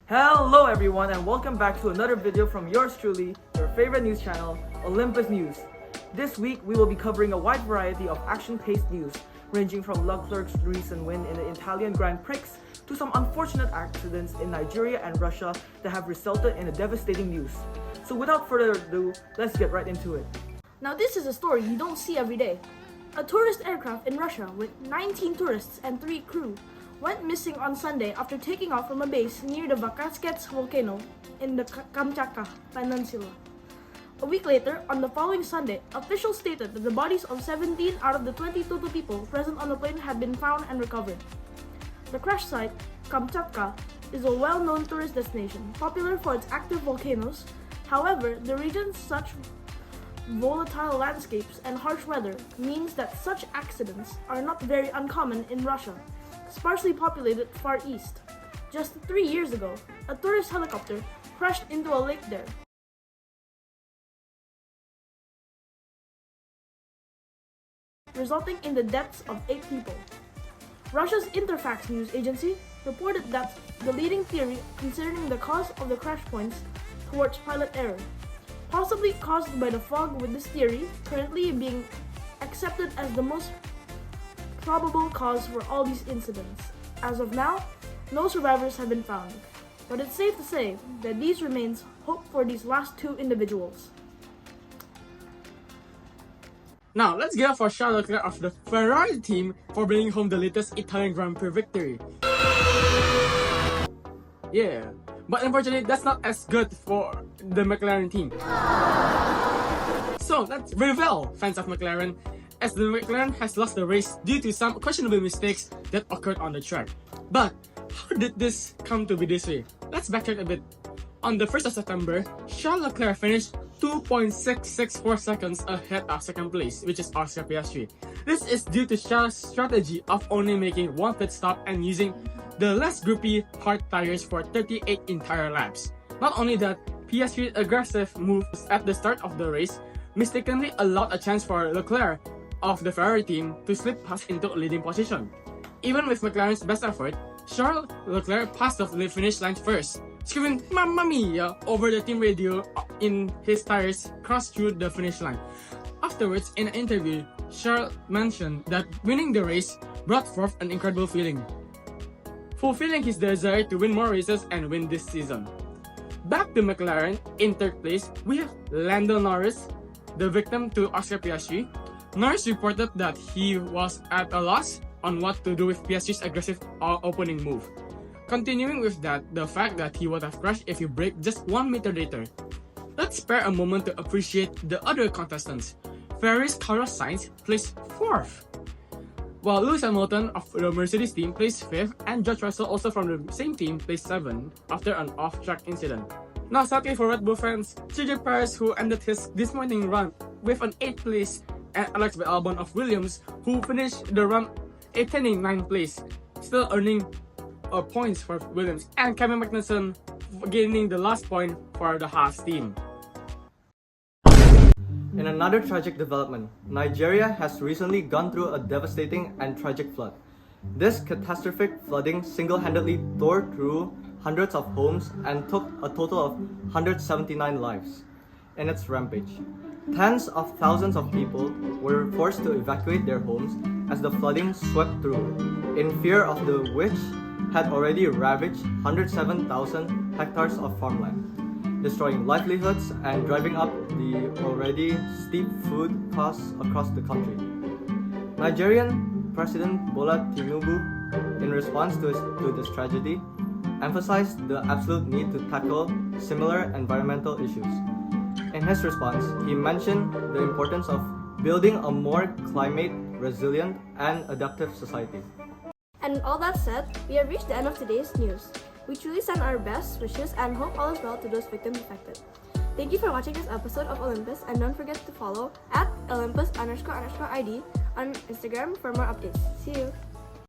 Hello everyone and welcome back to another video from yours truly, your favorite news channel, Olympus News. This week we will be covering a wide variety of action-paced news, ranging from Leclerc's recent win in the Italian Grand Prix to some unfortunate accidents in Nigeria and Russia that have resulted in a devastating news. So without further ado, let's get right into it. Now this is a story you don't see every day. A tourist aircraft in Russia with 19 tourists and 3 crew went missing on Sunday after taking off from a base near the Vakatskets volcano in the Kamchatka Peninsula. A week later, on the following Sunday, officials stated that the bodies of 17 out of the 22 people present on the plane had been found and recovered. The crash site, Kamchatka, is a well-known tourist destination, popular for its active volcanoes. However, the region's such volatile landscapes and harsh weather means that such accidents are not very uncommon in Russia, sparsely populated Far East. Just 3 years ago, a tourist helicopter crashed into a lake there, resulting in the deaths of 8 people. Russia's Interfax news agency reported that the leading theory concerning the cause of the crash points towards pilot error, possibly caused by the fog, with this theory currently being accepted as the most probable cause for all these incidents. As of now, no survivors have been found, but it's safe to say that these remains hope for these last 2 individuals. Now, let's give up for Charles Leclerc of the Ferrari team for bringing home the latest Italian Grand Prix victory. Yeah, but unfortunately, that's not as good for the McLaren team. So, let's reveal, fans of McLaren, as the McLaren has lost the race due to some questionable mistakes that occurred on the track. But, how did this come to be this way? Let's backtrack a bit. On the 1st of September, Charles Leclerc finished 2.664 seconds ahead of second place, which is Oscar Piastri. This is due to Charles' strategy of only making one pit stop and using the less grippy hard tires for 38 entire laps. Not only that, Piastri's aggressive moves at the start of the race mistakenly allowed a chance for Leclerc of the Ferrari team to slip past into a leading position. Even with McLaren's best effort, Charles Leclerc passed the finish line first, screaming "Mamma Mia" over the team radio in his tires crossed through the finish line. Afterwards, in an interview, Charles mentioned that winning the race brought forth an incredible feeling, fulfilling his desire to win more races and win this season. Back to McLaren, in 3rd place, we have Lando Norris, the victim to Oscar Piastri. Norris reported that he was at a loss on what to do with Piastri's aggressive opening move. Continuing with that, the fact that he would have crashed if he braked just 1 meter later. Let's spare a moment to appreciate the other contestants. Ferrari's Carlos Sainz placed 4th, while Lewis Hamilton of the Mercedes team placed 5th, and George Russell, also from the same team, placed 7th after an off-track incident. Now, sadly for Red Bull fans, Sergio Perez, who ended his disappointing run with an 8th place, and Alex Albon of Williams, who finished the run attaining 9th place, still earning points for Williams, and Kevin Magnussen gaining the last point for the Haas team. In another tragic development, Nigeria has recently gone through a devastating and tragic flood. This catastrophic flooding single-handedly tore through hundreds of homes and took a total of 179 lives in its rampage. Tens of thousands of people were forced to evacuate their homes as the flooding swept through, in fear of which had already ravaged 107,000 hectares of farmland, destroying livelihoods and driving up the already steep food costs across the country. Nigerian President Bola Tinubu, in response to this tragedy, emphasized the absolute need to tackle similar environmental issues. In his response, he mentioned the importance of building a more climate-resilient and adaptive society. And with all that said, we have reached the end of today's news. We truly send our best wishes and hope all is well to those victims affected. Thank you for watching this episode of Olympus, and don't forget to follow @Olympus__ID on Instagram for more updates. See you!